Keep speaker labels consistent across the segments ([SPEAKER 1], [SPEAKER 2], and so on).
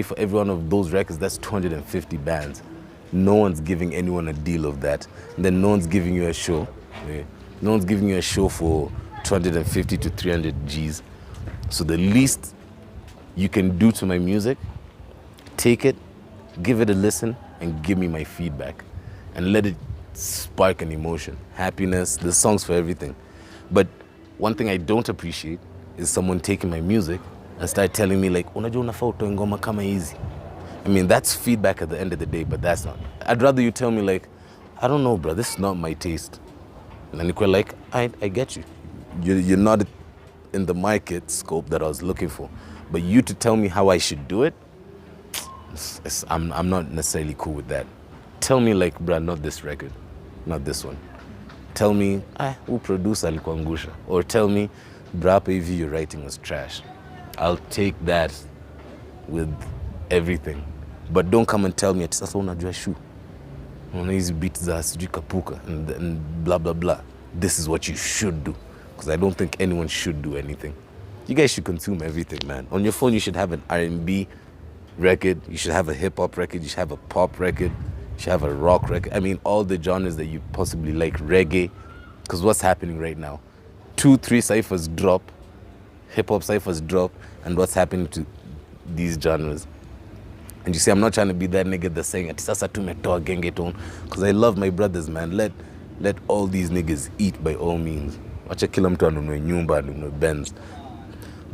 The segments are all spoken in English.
[SPEAKER 1] for every one of those records, that's 250 bands. No one's giving anyone a deal of that. And then no one's giving you a show. Yeah. No one's giving you a show for 250 to 300 G's. So the least you can do to my music, take it, give it a listen, and give me my feedback. And let it spark an emotion, happiness. There's songs for everything. But one thing I don't appreciate is someone taking my music and start telling me like, unajua unafaa utoe ngoma kama hizi. I mean, that's feedback at the end of the day, but that's not. I'd rather you tell me like, I don't know, bro, this is not my taste. And then you're like, I get you. You're not in the market scope that I was looking for. But you to tell me how I should do it, I'm not necessarily cool with that. Tell me like, bro, not this record, not this one. Tell me, who produced alikuwa ngusha? Or tell me, bro, hapa hivi your writing was trash. I'll take that with everything. But don't come and tell me, ati sasa unajua shu. Una hizi beats za sijui kapuka and blah, blah, blah. This is what you should do. Because I don't think anyone should do anything. You guys should consume everything, man. On your phone, you should have an R&B record. You should have a hip-hop record. You should have a pop record. You should have a rock record. I mean, all the genres that you possibly like. Reggae. Because what's happening right now? 2-3 ciphers drop. Hip-hop ciphers drop. And what's happening to these genres? And you see, I'm not trying to be that nigga that's saying, ati sasa tumetoa genge tone. Because I love my brothers, man. Let all these niggas eat by all means. Wacha kila mtu anunue nyumba, anunue Benz.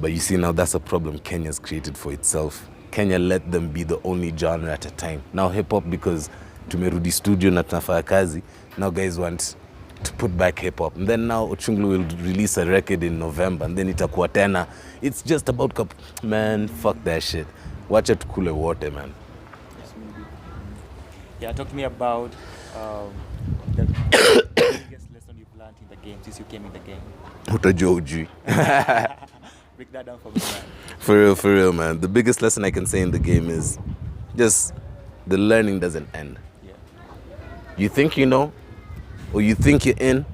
[SPEAKER 1] But you see, now that's a problem Kenya's created for itself. Kenya let them be the only genre at a time. Now hip-hop, because tumerudi studio na tunafanya kazi, now guys want to put back hip-hop. And then now Ochunglu will release a record in November, and then itakuwa tena. It's just about, man, fuck that shit. Wacha tukule water, man.
[SPEAKER 2] Yeah, talk to me about the biggest lesson you've learned in the game since you came in the game.
[SPEAKER 1] Utajua ujui.
[SPEAKER 2] Break that down for me, man.
[SPEAKER 1] For real, man. The biggest lesson I can say in the game is just the learning doesn't end.
[SPEAKER 2] Yeah.
[SPEAKER 1] You think you know, or you think you're in,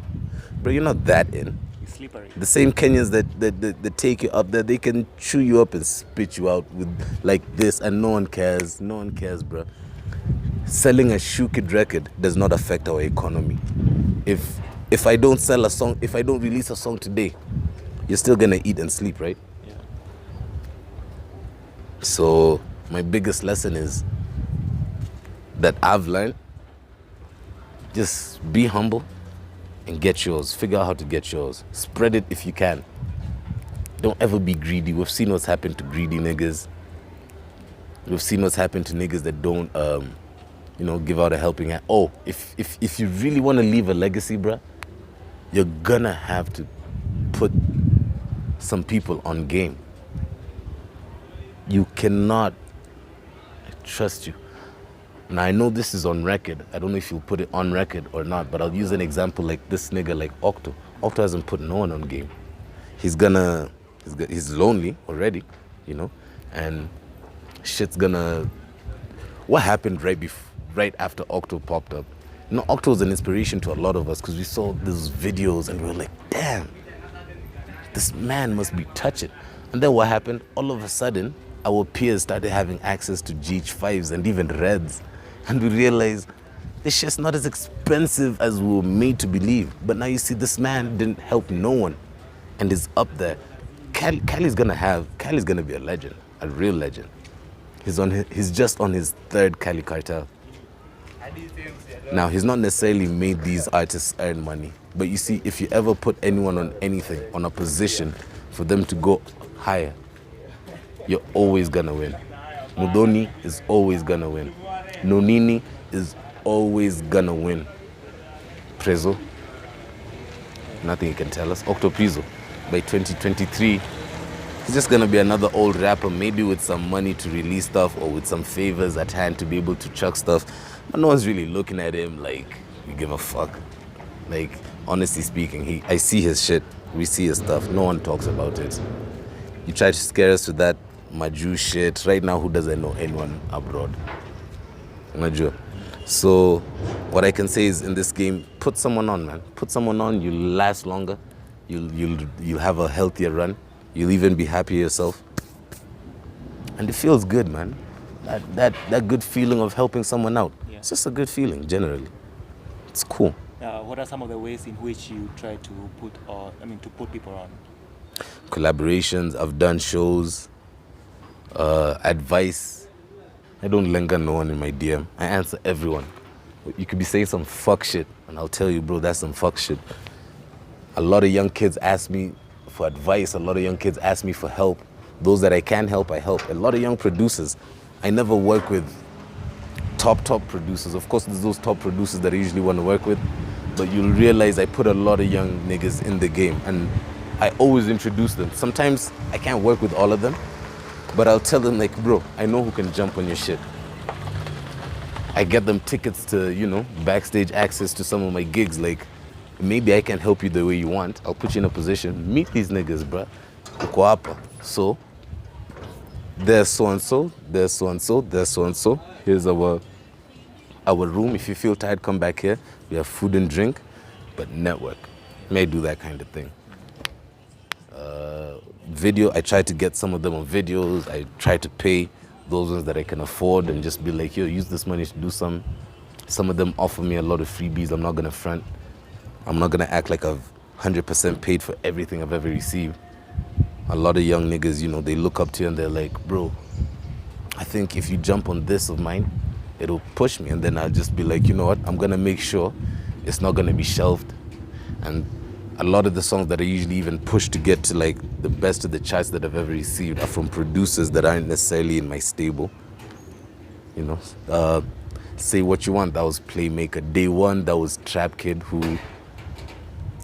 [SPEAKER 1] but you're not that in.
[SPEAKER 2] It's slippery.
[SPEAKER 1] The same Kenyans that take you up there, they can chew you up and spit you out with like this, and no one cares. No one cares, bro. Selling a Shukid record does not affect our economy. If I don't sell a song, if I don't release a song today, you're still gonna eat and sleep, right?
[SPEAKER 2] Yeah.
[SPEAKER 1] So my biggest lesson is that I've learned, just be humble and get yours. Figure out how to get yours. Spread it if you can. Don't ever be greedy. We've seen what's happened to greedy niggas. We've seen what's happened to niggas that don't, give out a helping hand. Oh, if you really want to leave a legacy, bruh, you're gonna have to put some people on game. You cannot, I trust you. Now I know this is on record. I don't know if you'll put it on record or not, but I'll use an example like this nigga like Octo. Octo hasn't put no one on game. He's lonely already, and shit's gonna, what happened right after Octo popped up? Octo was an inspiration to a lot of us because we saw these videos and we were like, damn, this man must be touching. And then what happened? All of a sudden, our peers started having access to GH5s and even Reds. And we realized this shit's not as expensive as we were made to believe. But now you see this man didn't help no one and is up there. Cali's gonna be a legend, a real legend. He's just on his third Cali cartel. Now, he's not necessarily made these artists earn money. But you see, if you ever put anyone on anything, on a position for them to go higher, you're always gonna win. Mudoni is always gonna win. Nonini is always gonna win. Prezo, nothing you can tell us. Octo Prezo, by 2023, he's just gonna be another old rapper, maybe with some money to release stuff or with some favors at hand to be able to chuck stuff. But no one's really looking at him like we give a fuck. Like, honestly speaking, I see his shit. We see his stuff. No one talks about it. You try to scare us with that Maju shit. Right now, who doesn't know anyone abroad? Maju. So, what I can say is in this game, put someone on, man. Put someone on, you'll last longer. You'll have a healthier run. You'll even be happier yourself. And it feels good, man. that good feeling of helping someone out.
[SPEAKER 2] Yeah.
[SPEAKER 1] It's just a good feeling generally. It's cool.
[SPEAKER 2] What are some of the ways in which you try to put people on?
[SPEAKER 1] Collaborations. I've done shows. Advice. I don't linger no one in my DM. I answer everyone. You could be saying some fuck shit, and I'll tell you, bro, that's some fuck shit. A lot of young kids ask me for advice. A lot of young kids ask me for help. Those that I can help, I help. A lot of young producers. I never work with top producers. Of course, there's those top producers that I usually want to work with, but you'll realize I put a lot of young niggas in the game, and I always introduce them. Sometimes I can't work with all of them, but I'll tell them, like, bro, I know who can jump on your shit. I get them tickets to, backstage access to some of my gigs. Like, maybe I can help you the way you want. I'll put you in a position. Meet these niggas, bro. Uko hapa. So, there's so-and-so, there's so-and-so, there's so-and-so. Here's our room. If you feel tired, come back here. We have food and drink, but network. May do that kind of thing. Video, I try to get some of them on videos. I try to pay those ones that I can afford and just be like, yo, use this money to do some. Some of them offer me a lot of freebies. I'm not gonna front. I'm not gonna act like I've 100% paid for everything I've ever received. A lot of young niggas, they look up to you and they're like, bro, I think if you jump on this of mine, it'll push me. And then I'll just be like, you know what? I'm gonna make sure it's not gonna be shelved. And a lot of the songs that I usually even push to get to like the best of the charts that I've ever received are from producers that aren't necessarily in my stable. Say What You Want, that was Playmaker. Day One, that was Trap Kid, who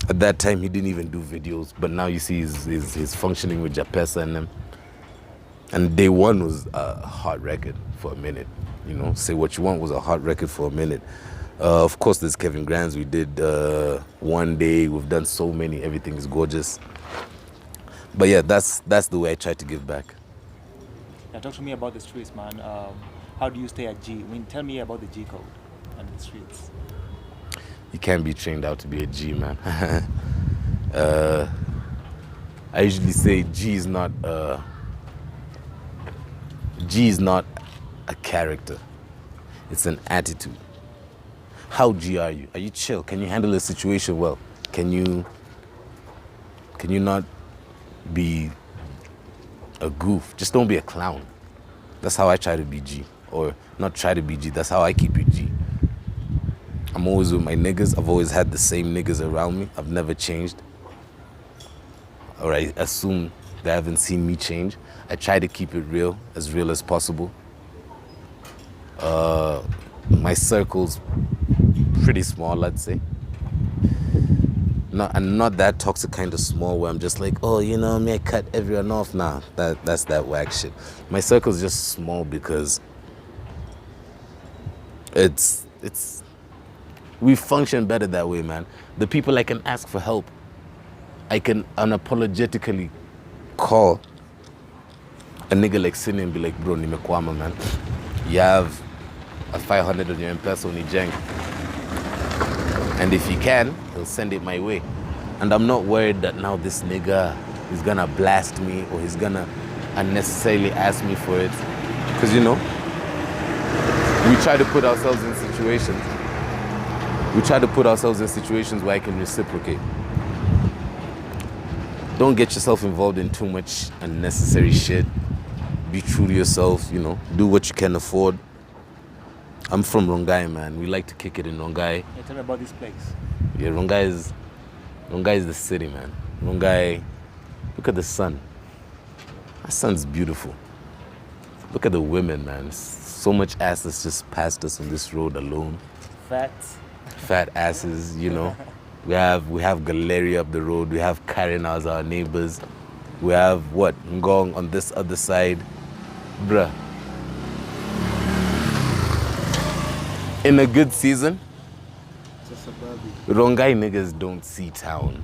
[SPEAKER 1] at that time he didn't even do videos, but now you see he's functioning with Japesa and them. And Day One was a hot record for a minute. Say What You Want was a hot record for a minute. Of course, there's Kevin Grants. We did One Day. We've done so many. Everything is gorgeous. But yeah, that's the way I try to give back.
[SPEAKER 2] Now, talk to me about the streets, man. How do you stay at G? Tell me about the G code and the streets.
[SPEAKER 1] You can't be trained out to be a G, man. I usually say G is not a character. It's an attitude. How G are you? Are you chill? Can you handle a situation well? Can you not be a goof? Just don't be a clown. That's how I try to be G. Or not try to be G, that's how I keep it G. I'm always with my niggas. I've always had the same niggas around me. I've never changed. Or I assume they haven't seen me change. I try to keep it real as possible. My circle's pretty small, I'd say. Not that toxic kind of small where I'm just like, oh, me, I cut everyone off. Nah, that's that whack shit. My circle's just small because we function better that way, man. The people I can ask for help, I can unapologetically call a nigga like Xenia and be like, bro, nimekwama, man. You have a 500 on your M-Pesa on Nijeng. And if he can, he'll send it my way. And I'm not worried that now this nigga is gonna blast me or he's gonna unnecessarily ask me for it. Because, we try to put ourselves in situations. Where I can reciprocate. Don't get yourself involved in too much unnecessary shit. Be true to yourself, do what you can afford. I'm from Rongai, man. We like to kick it in Rongai.
[SPEAKER 2] Yeah, tell me about this place.
[SPEAKER 1] Yeah, Rongai is the city, man. Rongai, look at the sun. That sun's beautiful. Look at the women, man. So much ass that's just passed us on this road alone. Fat asses, We have Galeria up the road. We have Karen as our neighbors. We have Ngong on this other side. Bruh. In a good season, Rongai niggas don't see town.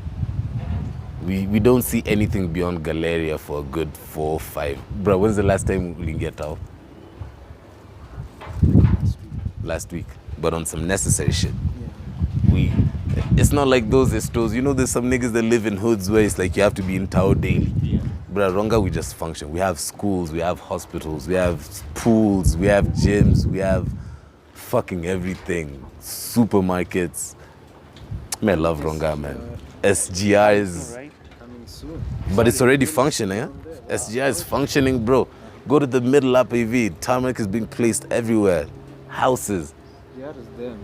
[SPEAKER 1] We don't see anything beyond Galeria for a good 4 or 5. Bro, when's the last time we get out? Last week. But on some necessary shit. Yeah. It's not like those estos. There's some niggas that live in hoods where it's like you have to be in town daily. Yeah. Bruh, Ronga, we just function. We have schools, we have hospitals, we have pools, we have gyms, we have fucking everything. Supermarkets. Man, I love Ronga, man. SGR is...
[SPEAKER 2] Right?
[SPEAKER 3] Coming soon.
[SPEAKER 1] But it's already functioning, eh? SGR is functioning, bro. Go to the middle APV. Tarmac is being placed everywhere. Houses.
[SPEAKER 3] Yeah, it's them.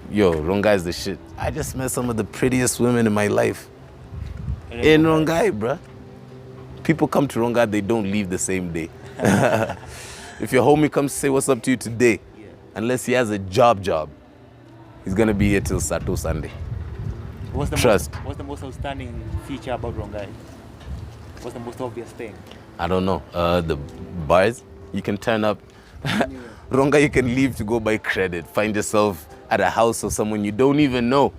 [SPEAKER 1] Yo, Rongai is the shit. I just met some of the prettiest women in my life. In Rongai, bruh. People come to Rongai, they don't leave the same day. If your homie comes to say what's up to you today, unless he has a job, he's gonna be here till Sato Sunday.
[SPEAKER 2] What's the
[SPEAKER 1] Trust.
[SPEAKER 2] What's the most outstanding feature about Rongai? What's the most obvious thing?
[SPEAKER 1] I don't know. The bars, you can turn up. Rongai, you can leave to go buy credit. Find yourself at a house of someone you don't even know.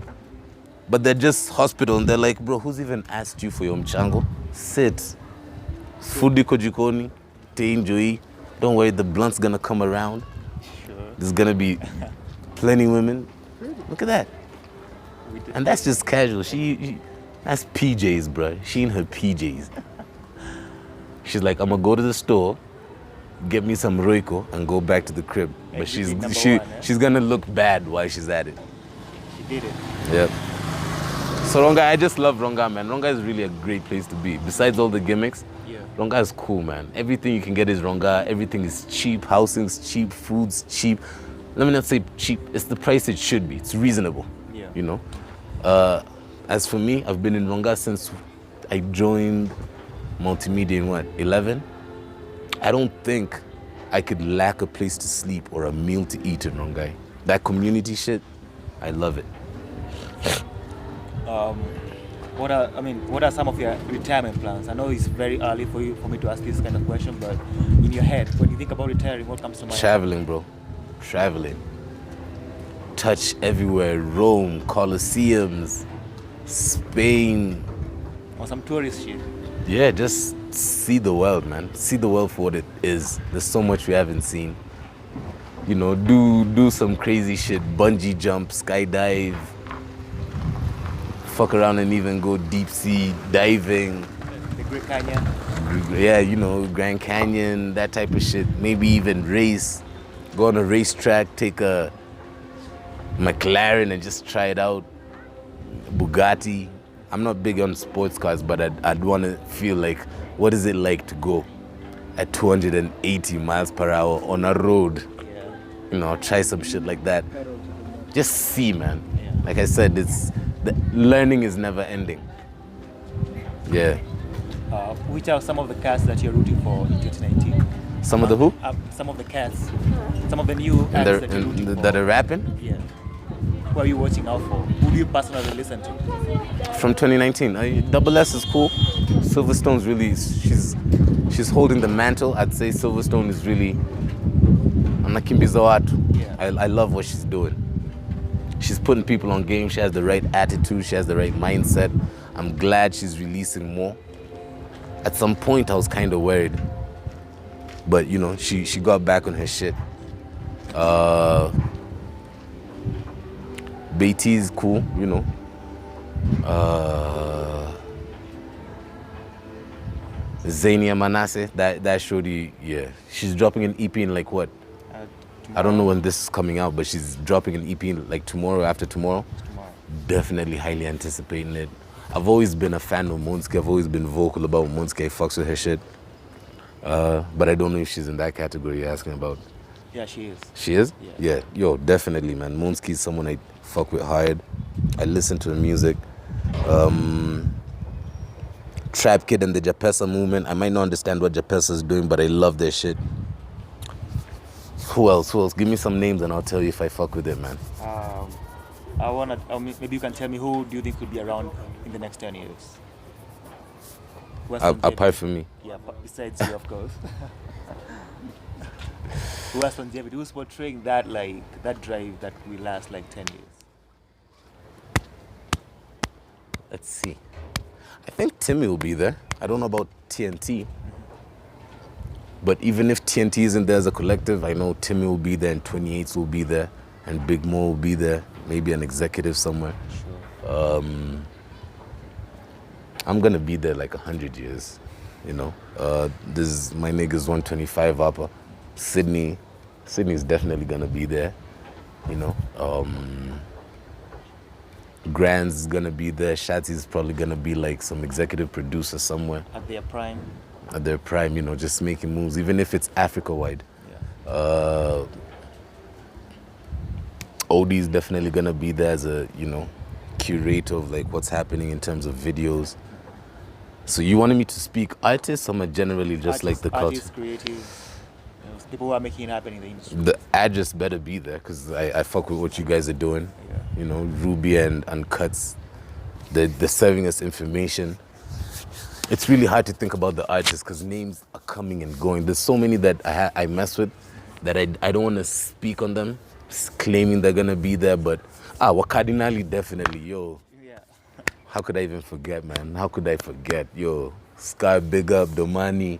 [SPEAKER 1] But they're just hospital and they're like, bro, who's even asked you for your mchango? Sit. Fudi kojikoni, te enjoy. Don't worry, the blunt's gonna come around.
[SPEAKER 2] Sure.
[SPEAKER 1] There's gonna be plenty women. Look at that. And that's just casual. That's PJs, bro. She in her PJs. She's like, I'm gonna go to the store, get me some Roiko, and go back to the crib. But she's gonna look bad while she's at it.
[SPEAKER 2] She did it.
[SPEAKER 1] Yep. So Ronga, I just love Ronga, man. Ronga is really a great place to be. Besides all the gimmicks, Ronga is cool, man. Everything you can get is Ronga. Everything is cheap. Housing's cheap. Food's cheap. Let me not say cheap. It's the price it should be. It's reasonable.
[SPEAKER 2] Yeah.
[SPEAKER 1] You know. As for me, I've been in Ronga since I joined multimedia in what, 11? I don't think I could lack a place to sleep or a meal to eat in Rongai. That community shit, I love it.
[SPEAKER 2] What are some of your retirement plans? I know it's very early for me to ask this kind of question, but in your head, when you think about retiring, what comes to mind?
[SPEAKER 1] Traveling, bro. Traveling. Touch everywhere. Rome, Colosseums, Spain.
[SPEAKER 2] Or some tourist shit.
[SPEAKER 1] Yeah, just see the world, man. See the world for what it is. There's so much we haven't seen. You know, do some crazy shit. Bungee jump, skydive. Fuck around and even go deep sea diving.
[SPEAKER 2] The Great Canyon.
[SPEAKER 1] Yeah, you know, Grand Canyon, that type of shit. Maybe even race. Go on a racetrack, take a McLaren and just try it out. Bugatti. I'm not big on sports cars, but I'd want to feel like, what is it like to go at 280 miles per hour on a road?
[SPEAKER 2] Yeah.
[SPEAKER 1] You know, try some shit like that. Just see, man.
[SPEAKER 2] Yeah.
[SPEAKER 1] Like I said, the learning is never ending. Yeah.
[SPEAKER 2] Which are some of the cats that you're rooting for in 2019?
[SPEAKER 1] Some of the who?
[SPEAKER 2] Some of the cats. Some of the new cats that you're rooting for.
[SPEAKER 1] That are rapping?
[SPEAKER 2] Yeah. Who are you watching out for? Who do you personally listen to?
[SPEAKER 1] From 2019, Double S is cool. Silverstone's really, she's holding the mantle. I'd say Silverstone is really,
[SPEAKER 2] Yeah.
[SPEAKER 1] I love what she's doing. She's putting people on game. She has the right attitude. She has the right mindset. I'm glad she's releasing more. At some point, I was kind of worried. But, you know, she got back on her shit. Beatty's cool, you know. Xenia Manasa, that shorty, yeah. She's dropping an EP in like what? I don't know when this is coming out, but she's dropping an EP in like tomorrow, after tomorrow. Definitely highly anticipating it. I've always been a fan of Monski. I've always been vocal about Monski. I fucks with her shit. But I don't know if she's in that category you're asking about.
[SPEAKER 2] Yeah, she is.
[SPEAKER 1] She is?
[SPEAKER 2] Yeah.
[SPEAKER 1] Yeah. Yo, definitely, man. Monski is someone I fuck with hard. I listen to her music. Trap Kid and the Japesa movement. I might not understand what Japesa is doing, but I love their shit. Who else? Give me some names and I'll tell you if I fuck with it, man.
[SPEAKER 2] Maybe you can tell me who do you think could be around in the next 10 years?
[SPEAKER 1] Apart from me.
[SPEAKER 2] Yeah, besides you, of course. Who has longevity? Who's portraying that drive that will last like 10 years?
[SPEAKER 1] Let's see. I think Timmy will be there. I don't know about TNT. But even if TNT isn't there as a collective, I know Timmy will be there and 28s will be there and Big Mo will be there. Maybe an executive somewhere.
[SPEAKER 2] Sure.
[SPEAKER 1] I'm gonna be there like 100 years. You know, this my niggas 125 upper. Sydney's definitely gonna be there. You know, Grand's gonna be there. Shazzy's probably gonna be like some executive producer somewhere
[SPEAKER 2] At their prime.
[SPEAKER 1] at their prime. You know, just making moves, even if it's Africa wide.
[SPEAKER 2] Yeah.
[SPEAKER 1] Odie's definitely gonna be there as a curator of like what's happening in terms of videos. So you wanted me to speak artists, or generally just like the culture?
[SPEAKER 2] Artists, creative, people who are making it happen in the industry.
[SPEAKER 1] The address better be there because I fuck with what you guys are doing.
[SPEAKER 2] Yeah.
[SPEAKER 1] You know, Ruby and Cuts, they're serving us information. It's really hard to think about the artists because names are coming and going. There's so many that I mess with that I don't want to speak on them, claiming they're gonna be there. But Wakadinali definitely, yo.
[SPEAKER 2] Yeah.
[SPEAKER 1] How could I even forget, man? How could I forget? Yo, Sky, big up. Domani,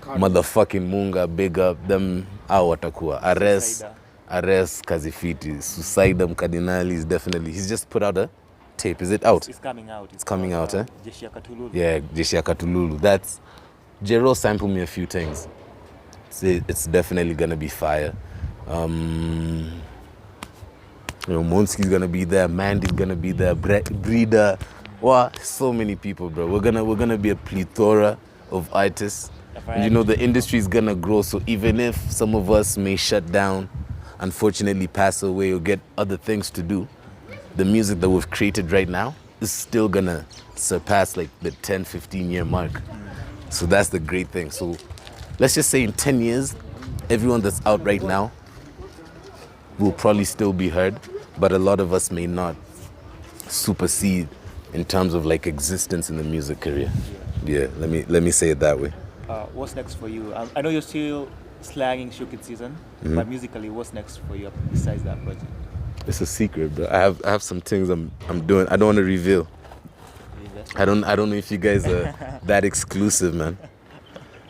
[SPEAKER 1] motherfucking Munga, big up. Them, watakuwa. Ares, Kazifiti. Susaida Mkadinali is definitely, he's just put out a tape. Is it out?
[SPEAKER 2] It's coming out.
[SPEAKER 1] It's coming out, eh?
[SPEAKER 2] Jeshi ya Katululu.
[SPEAKER 1] Yeah, Jeshi ya Katululu. That's, Jero sampled me a few things. It's definitely gonna be fire. Monski's gonna be there, Mandy's gonna be there, Breeder. Wow, so many people, bro. We're gonna be a plethora of artists. And, the industry's gonna grow. So even if some of us may shut down, unfortunately pass away or get other things to do, the music that we've created right now is still gonna surpass like the 10, 15-year mark. So that's the great thing. So let's just say in 10 years, everyone that's out right now will probably still be heard, but a lot of us may not supersede in terms of like existence in the music career. Yeah, let me say it that way.
[SPEAKER 2] What's next for you? I know you're still slagging Shukid season, but musically, what's next for you besides that project?
[SPEAKER 1] It's a secret, bro. I have some things I'm doing. I don't want to reveal. I don't know if you guys are that exclusive, man.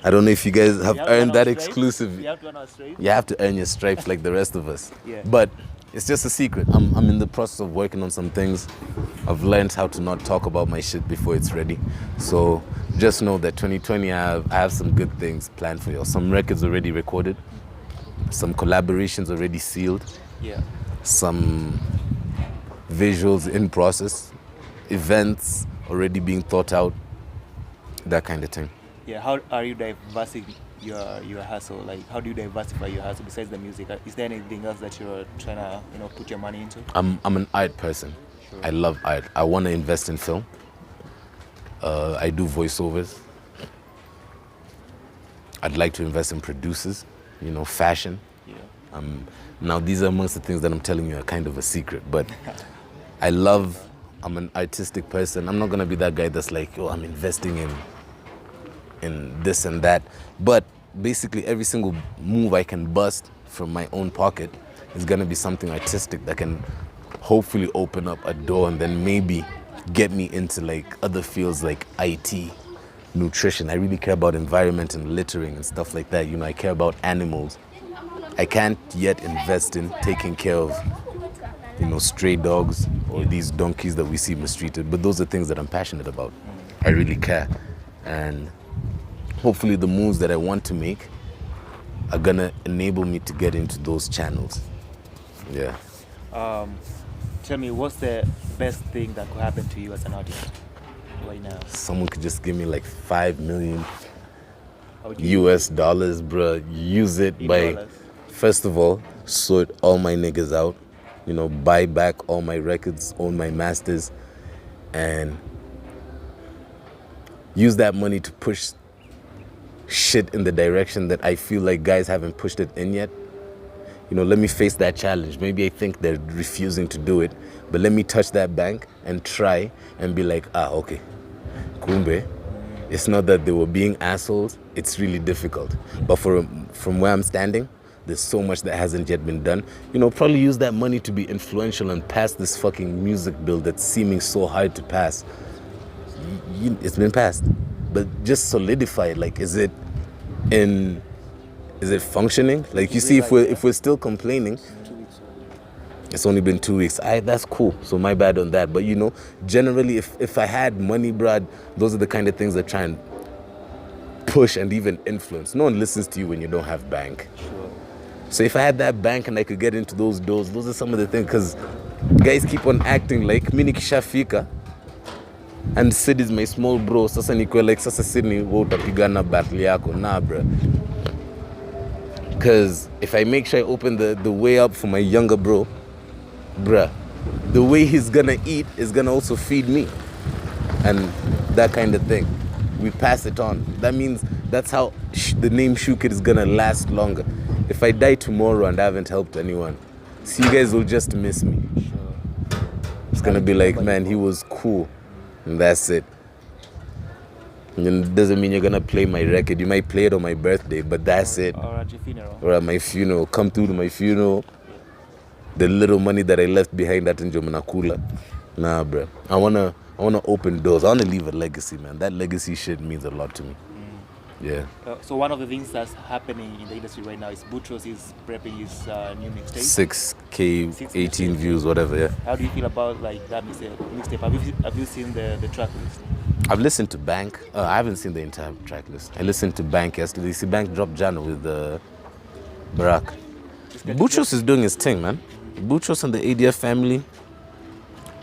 [SPEAKER 1] I don't know if you guys have earned that exclusive.
[SPEAKER 2] You have to earn our stripes?
[SPEAKER 1] You have to earn your stripes like the rest of us.
[SPEAKER 2] Yeah.
[SPEAKER 1] But it's just a secret. I'm in the process of working on some things. I've learned how to not talk about my shit before it's ready. So just know that 2020, I have some good things planned for you. Some records already recorded. Some collaborations already sealed.
[SPEAKER 2] Yeah.
[SPEAKER 1] Some visuals in process. Events already being thought out. That kind of thing.
[SPEAKER 2] Yeah, how are you diversifying your hustle? Like, how do you diversify your hustle besides the music? Is there anything else that you're trying to, put your money into?
[SPEAKER 1] I'm an art person. Sure. I love art. I want to invest in film. I do voiceovers. I'd like to invest in producers, fashion.
[SPEAKER 2] Yeah.
[SPEAKER 1] Now, these are amongst the things that I'm telling you are kind of a secret, but I'm an artistic person. I'm not going to be that guy that's like, I'm investing in this and that. But basically every single move I can bust from my own pocket is gonna be something artistic that can hopefully open up a door and then maybe get me into like other fields like IT, nutrition. I really care about environment and littering and stuff like that. I care about animals. I can't yet invest in taking care of, stray dogs or these donkeys that we see mistreated, but those are things that I'm passionate about. I really care. And hopefully the moves that I want to make are gonna enable me to get into those channels. Yeah.
[SPEAKER 2] Tell me, what's the best thing that could happen to you as an artist right now?
[SPEAKER 1] Someone could just give me like $5 million US dollars, bruh. Use it by, first of all, sort all my niggas out. Buy back all my records, own my masters, and use that money to push shit in the direction that I feel like guys haven't pushed it in yet. Let me face that challenge. Maybe I think they're refusing to do it, but let me touch that bank and try and be like, okay, kumbe. It's not that they were being assholes. It's really difficult. But from where I'm standing, there's so much that hasn't yet been done. Probably use that money to be influential and pass this fucking music bill that's seeming so hard to pass. It's been passed, but just solidify it. Like, is it functioning? Like, you see, if we're still complaining, it's only been 2 weeks. That's cool. So my bad on that. But generally, if I had money, Brad, those are the kind of things that try and push and even influence. No one listens to you when you don't have bank.
[SPEAKER 2] Sure.
[SPEAKER 1] So if I had that bank and I could get into those doors, those are some of the things. Because guys keep on acting like mini kishafika. And Sid is my small bro. Sasa nikuwe like, sasa Sydney, wewe utapigana battle yako. Nah, bro. Because if I make sure I open the way up for my younger bro, bruh, the way he's gonna eat is gonna also feed me. And that kind of thing. We pass it on. That means that's how the name Shukid is gonna last longer. If I die tomorrow and I haven't helped anyone, so you guys will just miss me.
[SPEAKER 2] Sure.
[SPEAKER 1] It's gonna be like, man, he was cool. And that's it. And it doesn't mean you're gonna play my record. You might play it on my birthday, but that's it.
[SPEAKER 2] Or at your funeral.
[SPEAKER 1] Or at my funeral. Come through to my funeral. The little money that I left behind at Njomanakula. Nah, bro. I wanna open doors. I wanna leave a legacy, man. That legacy shit means a lot to me. Yeah.
[SPEAKER 2] So one of the things that's happening in the industry right now is Boutros is prepping his new mixtape.
[SPEAKER 1] 6K, 18 views, whatever, yeah.
[SPEAKER 2] How do you feel about like that mixtape? Have you seen the track list?
[SPEAKER 1] I've listened to Bank. I haven't seen the entire track list. I listened to Bank yesterday. You see, Bank dropped Jano with Barack. Boutros is doing his thing, man. Boutros and the ADF family,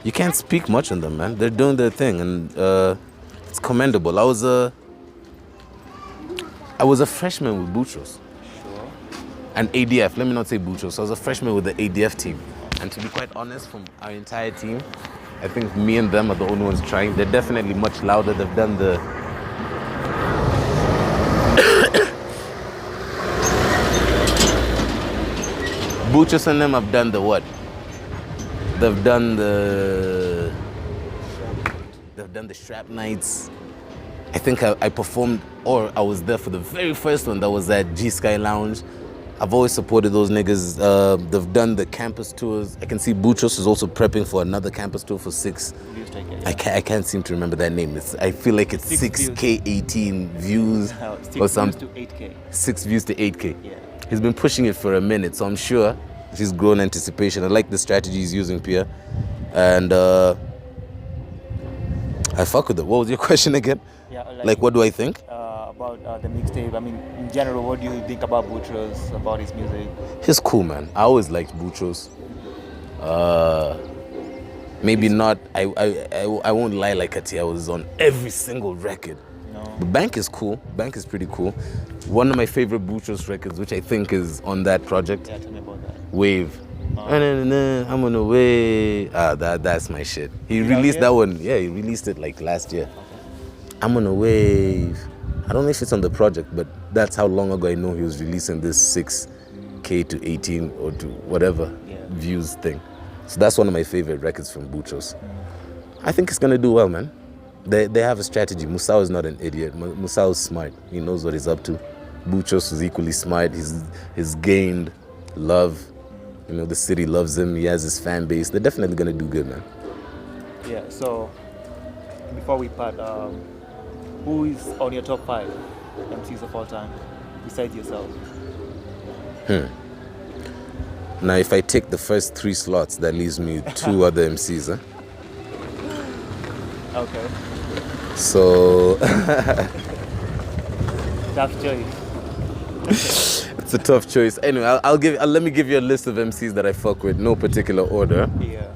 [SPEAKER 1] you can't speak much on them, man. They're doing their thing, and it's commendable. I was a freshman with Boutros.
[SPEAKER 2] Sure.
[SPEAKER 1] And ADF, let me not say Boutros. I was a freshman with the ADF team. And to be quite honest, from our entire team, I think me and them are the only ones trying. They're definitely much louder. They've done the... Boutros and them have done the what? They've done the Strap Nights. I think I performed, or I was there for the very first one that was at G Sky Lounge. I've always supported those niggas. They've done the campus tours. I can see Boutros is also prepping for another campus tour for 6. I can't seem to remember that name. I feel like it's 6K 18 views or something.
[SPEAKER 2] 6 views to 8K.
[SPEAKER 1] 6 views to 8K.
[SPEAKER 2] Yeah.
[SPEAKER 1] He's been pushing it for a minute, so I'm sure he's grown anticipation. I like the strategy he's using, Pierre. And I fuck with it. What was your question again?
[SPEAKER 2] Yeah,
[SPEAKER 1] like what do I think?
[SPEAKER 2] About the mixtape. I mean, in general, what do you think about Boutros, about his music?
[SPEAKER 1] He's cool, man. I always liked Boutros. Maybe not. I won't lie. Like I was on every single record.
[SPEAKER 2] No.
[SPEAKER 1] But Bank is cool. Bank is pretty cool. One of my favorite Boutros records, which I think is on that project.
[SPEAKER 2] Yeah, tell me about that.
[SPEAKER 1] Wave. I'm on a wave. That's my shit. He released that one. Yeah, he released it like last year.
[SPEAKER 2] Okay.
[SPEAKER 1] I'm on a wave. I don't know if it's on the project, but that's how long ago I know he was releasing this 6K to 18 or to whatever views thing. So that's one of my favorite records from Boutros. I think it's gonna do well, man. They have a strategy. Musao is not an idiot. Musao is smart. He knows what he's up to. Boutros is equally smart. He's gained love. You know, the city loves him. He has his fan base. They're definitely gonna do good, man.
[SPEAKER 2] Yeah. So before we part, who is on your top 5 MCs of all time besides yourself?
[SPEAKER 1] Now, if I take the first 3 slots, that leaves me 2 other MCs, huh?
[SPEAKER 2] Okay.
[SPEAKER 1] So
[SPEAKER 2] Tough choice.
[SPEAKER 1] it's a tough choice. Anyway, let me give you a list of MCs that I fuck with, no particular order.
[SPEAKER 2] Yeah.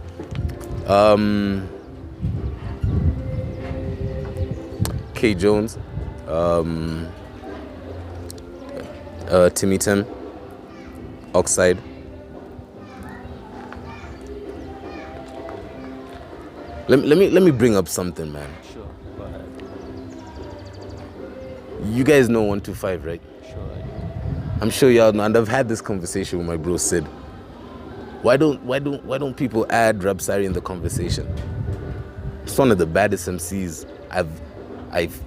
[SPEAKER 1] K Jones, Timmy Tim, Oxide. Let me bring up something, man.
[SPEAKER 2] Sure. Go ahead.
[SPEAKER 1] You guys know 125, right?
[SPEAKER 2] Sure.
[SPEAKER 1] I'm sure y'all know, and I've had this conversation with my bro Sid. Why don't people add Rapsari in the conversation? It's one of the baddest MCs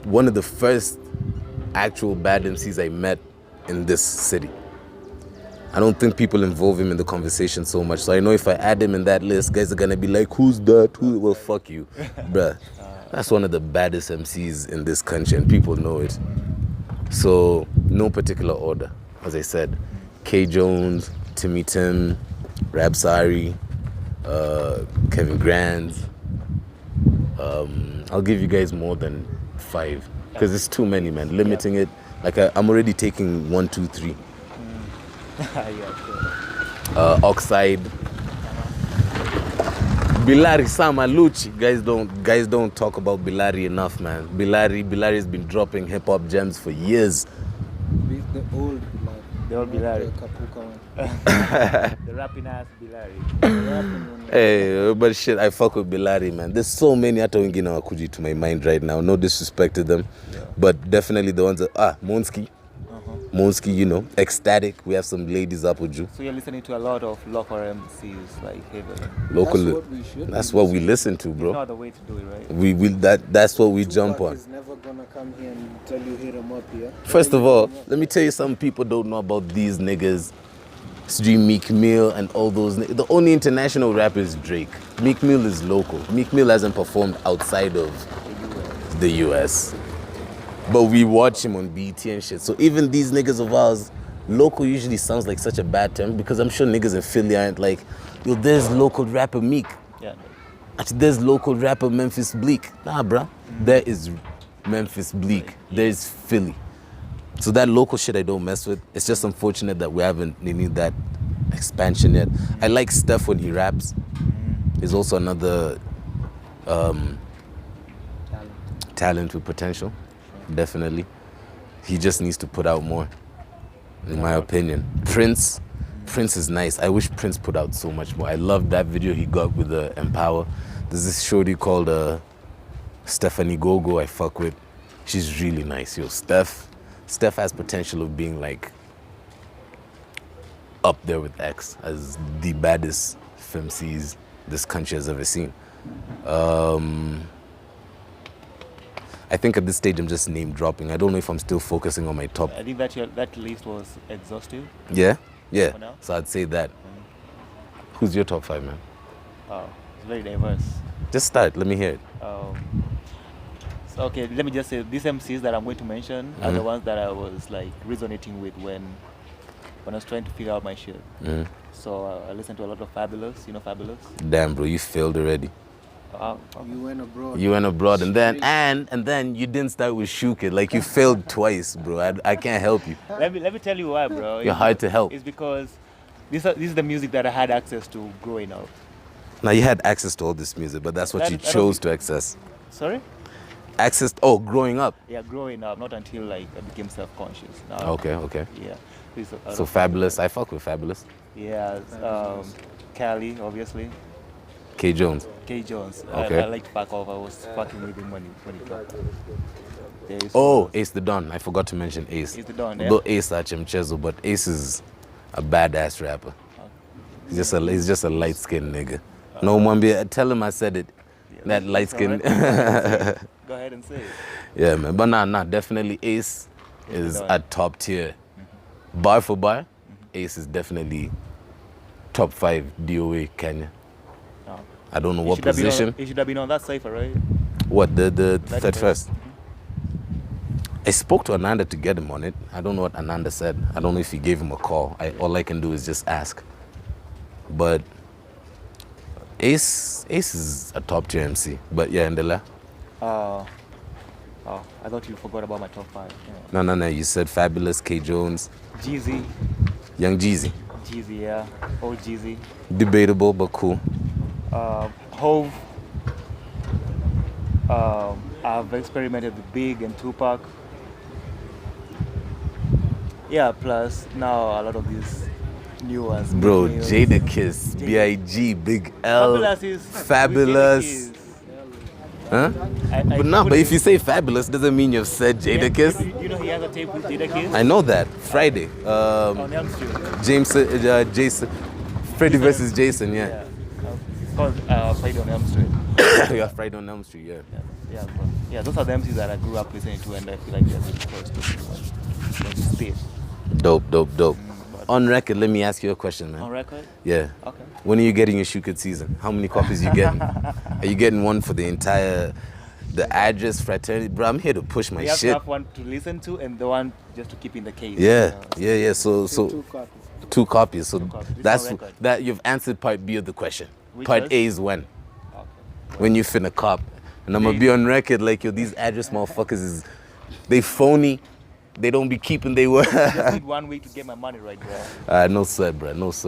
[SPEAKER 1] one of the first actual bad MCs I met in this city. I don't think people involve him in the conversation so much. So I know if I add him in that list, guys are gonna be like, who's that? Who? Well, fuck you. Bruh. That's one of the baddest MCs in this country and people know it. So, no particular order. As I said, K Jones, Timmy Tim, Rapsari, Kevin Grant. I'll give you guys more than 5. because it's too many, man. Limiting it, like I'm already taking 1, 2, 3.
[SPEAKER 2] Yeah, sure.
[SPEAKER 1] Oxide, Bilari, Sama, Lucci. Guys don't talk about Bilari enough, man. Bilari's been dropping hip hop gems for years.
[SPEAKER 3] The old blood.
[SPEAKER 2] The old Bilari.
[SPEAKER 3] The Kapuka one.
[SPEAKER 2] The rapping ass Bilari.
[SPEAKER 1] Hey, but shit, I fuck with Bilari, man. There's so many Ata wengine wakuji to my mind right now. No disrespect to them, but definitely the ones that Monski. Monski, you know, Ecstatic. We have some ladies up with you.
[SPEAKER 2] So you're listening to a lot of local MCs, like heavily.
[SPEAKER 1] Local.
[SPEAKER 3] That's what we should.
[SPEAKER 1] That's what we listen to, bro.
[SPEAKER 2] It's not the way to do it, right?
[SPEAKER 1] We will that's what we jump on.
[SPEAKER 3] Is never gonna come here and tell you hit him up here.
[SPEAKER 1] First of all, let me tell you something people don't know about these niggas. Stream Meek Mill and all those. The only international rapper is Drake. Meek Mill is local. Meek Mill hasn't performed outside of the US. But we watch him on BT and shit. So even these niggas of ours, local usually sounds like such a bad term because I'm sure niggas in Philly aren't like, yo, there's local rapper Meek.
[SPEAKER 2] Yeah.
[SPEAKER 1] Actually, there's local rapper Memphis Bleak. Nah, bruh. There is Memphis Bleak. There's Philly. So that local shit I don't mess with. It's just unfortunate that we haven't needed that expansion yet. I like Steph when he raps. He's also another talent with potential. Definitely. He just needs to put out more, in my opinion. Prince is nice. I wish Prince put out so much more. I love that video he got with the Empower. There's this shorty called Stephanie Gogo I fuck with. She's really nice. Yo, Steph has potential of being like up there with X as the baddest MCs this country has ever seen. I think at this stage I'm just name dropping. I don't know if I'm still focusing on my top.
[SPEAKER 2] I think that list was exhaustive.
[SPEAKER 1] Yeah?
[SPEAKER 2] For now.
[SPEAKER 1] So I'd say that. Who's your top 5, man?
[SPEAKER 2] It's very diverse.
[SPEAKER 1] Just start. Let me hear it.
[SPEAKER 2] So, okay, let me just say these MCs that I'm going to mention are the ones that I was like resonating with when I was trying to figure out my shit. So I listened to a lot of Fabulous. You know Fabulous?
[SPEAKER 1] Damn, bro, you failed already.
[SPEAKER 3] You went abroad.
[SPEAKER 1] You went abroad, and then you didn't start with Shukid. Like you failed twice, bro. I can't help you.
[SPEAKER 2] Let me tell you why, bro.
[SPEAKER 1] You're hard to help.
[SPEAKER 2] It's because this is the music that I had access to growing up.
[SPEAKER 1] Now you had access to all this music, but that's what you chose to access.
[SPEAKER 2] Sorry?
[SPEAKER 1] Access? Growing up.
[SPEAKER 2] Yeah, growing up, not until like I became self-conscious. Now,
[SPEAKER 1] Okay.
[SPEAKER 2] Yeah.
[SPEAKER 1] So Fabulous, I fuck with Fabulous.
[SPEAKER 2] Yeah, Cali, obviously.
[SPEAKER 1] K Jones.
[SPEAKER 2] I
[SPEAKER 1] Okay.
[SPEAKER 2] liked Fuck Off. I was fucking with him when he dropped.
[SPEAKER 1] Ace the Don. I forgot to mention Ace.
[SPEAKER 2] Ace the Don, yeah.
[SPEAKER 1] Though Ace Achemchezo, but Ace is a badass rapper. He's just a light-skinned nigga. No Mwambie, tell him I said it. That light-skinned.
[SPEAKER 2] Go ahead and say it.
[SPEAKER 1] Yeah, man. But nah, definitely Ace is at top tier. Bar for bar, Ace is definitely top 5 DOA Kenya. I don't know what position.
[SPEAKER 2] He should have been on that cipher, right?
[SPEAKER 1] What, the 31st? I spoke to Ananda to get him on it. I don't know what Ananda said. I don't know if he gave him a call. All I can do is just ask. But Ace is a top tier MC. But yeah, Ndela.
[SPEAKER 2] I thought you forgot about my top 5. Yeah.
[SPEAKER 1] No. You said Fabulous, K Jones.
[SPEAKER 2] Jeezy.
[SPEAKER 1] Young Jeezy.
[SPEAKER 2] Jeezy, yeah. Old Jeezy.
[SPEAKER 1] Debatable, but cool.
[SPEAKER 2] Hove. I've experimented with Big and Tupac. Yeah, plus now a lot of these new ones.
[SPEAKER 1] Bro, Jadakiss, B.I.G., Big L.
[SPEAKER 2] Fabulous is
[SPEAKER 1] Fabulous. Huh? But if you say Fabulous, doesn't mean you've said Jadakiss.
[SPEAKER 2] You know he has a tape with Jadakiss?
[SPEAKER 1] I know that. Friday.
[SPEAKER 2] On Elm Street.
[SPEAKER 1] Jason. Freddy versus Jason, yeah.
[SPEAKER 2] It's called Friday on Elm Street.
[SPEAKER 1] Yeah, Friday on Elm Street, yeah.
[SPEAKER 2] Yeah, those are the MCs that I grew up listening to, and I feel like they're good first to spit.
[SPEAKER 1] Dope. On record, let me ask you a question, man.
[SPEAKER 2] On record?
[SPEAKER 1] Yeah.
[SPEAKER 2] Okay.
[SPEAKER 1] When are you getting your Shukid season? How many copies are you getting? Are you getting one for the address fraternity? Bro, I'm here to push my
[SPEAKER 2] you have
[SPEAKER 1] shit.
[SPEAKER 2] You have one to listen to and the one just to keep in the case.
[SPEAKER 1] Yeah. So
[SPEAKER 3] 2 copies.
[SPEAKER 1] 2 copies. So
[SPEAKER 2] 2 copies.
[SPEAKER 1] that's that you've answered part B of the question.
[SPEAKER 2] Which
[SPEAKER 1] Part
[SPEAKER 2] was?
[SPEAKER 1] A is when.
[SPEAKER 2] Okay.
[SPEAKER 1] When you finna cop. And I'm gonna be on record like, yo, these address motherfuckers is They phony. They don't be keeping their word.
[SPEAKER 2] Just need 1 week to get my money right, bro.
[SPEAKER 1] No sweat, bro. No sweat.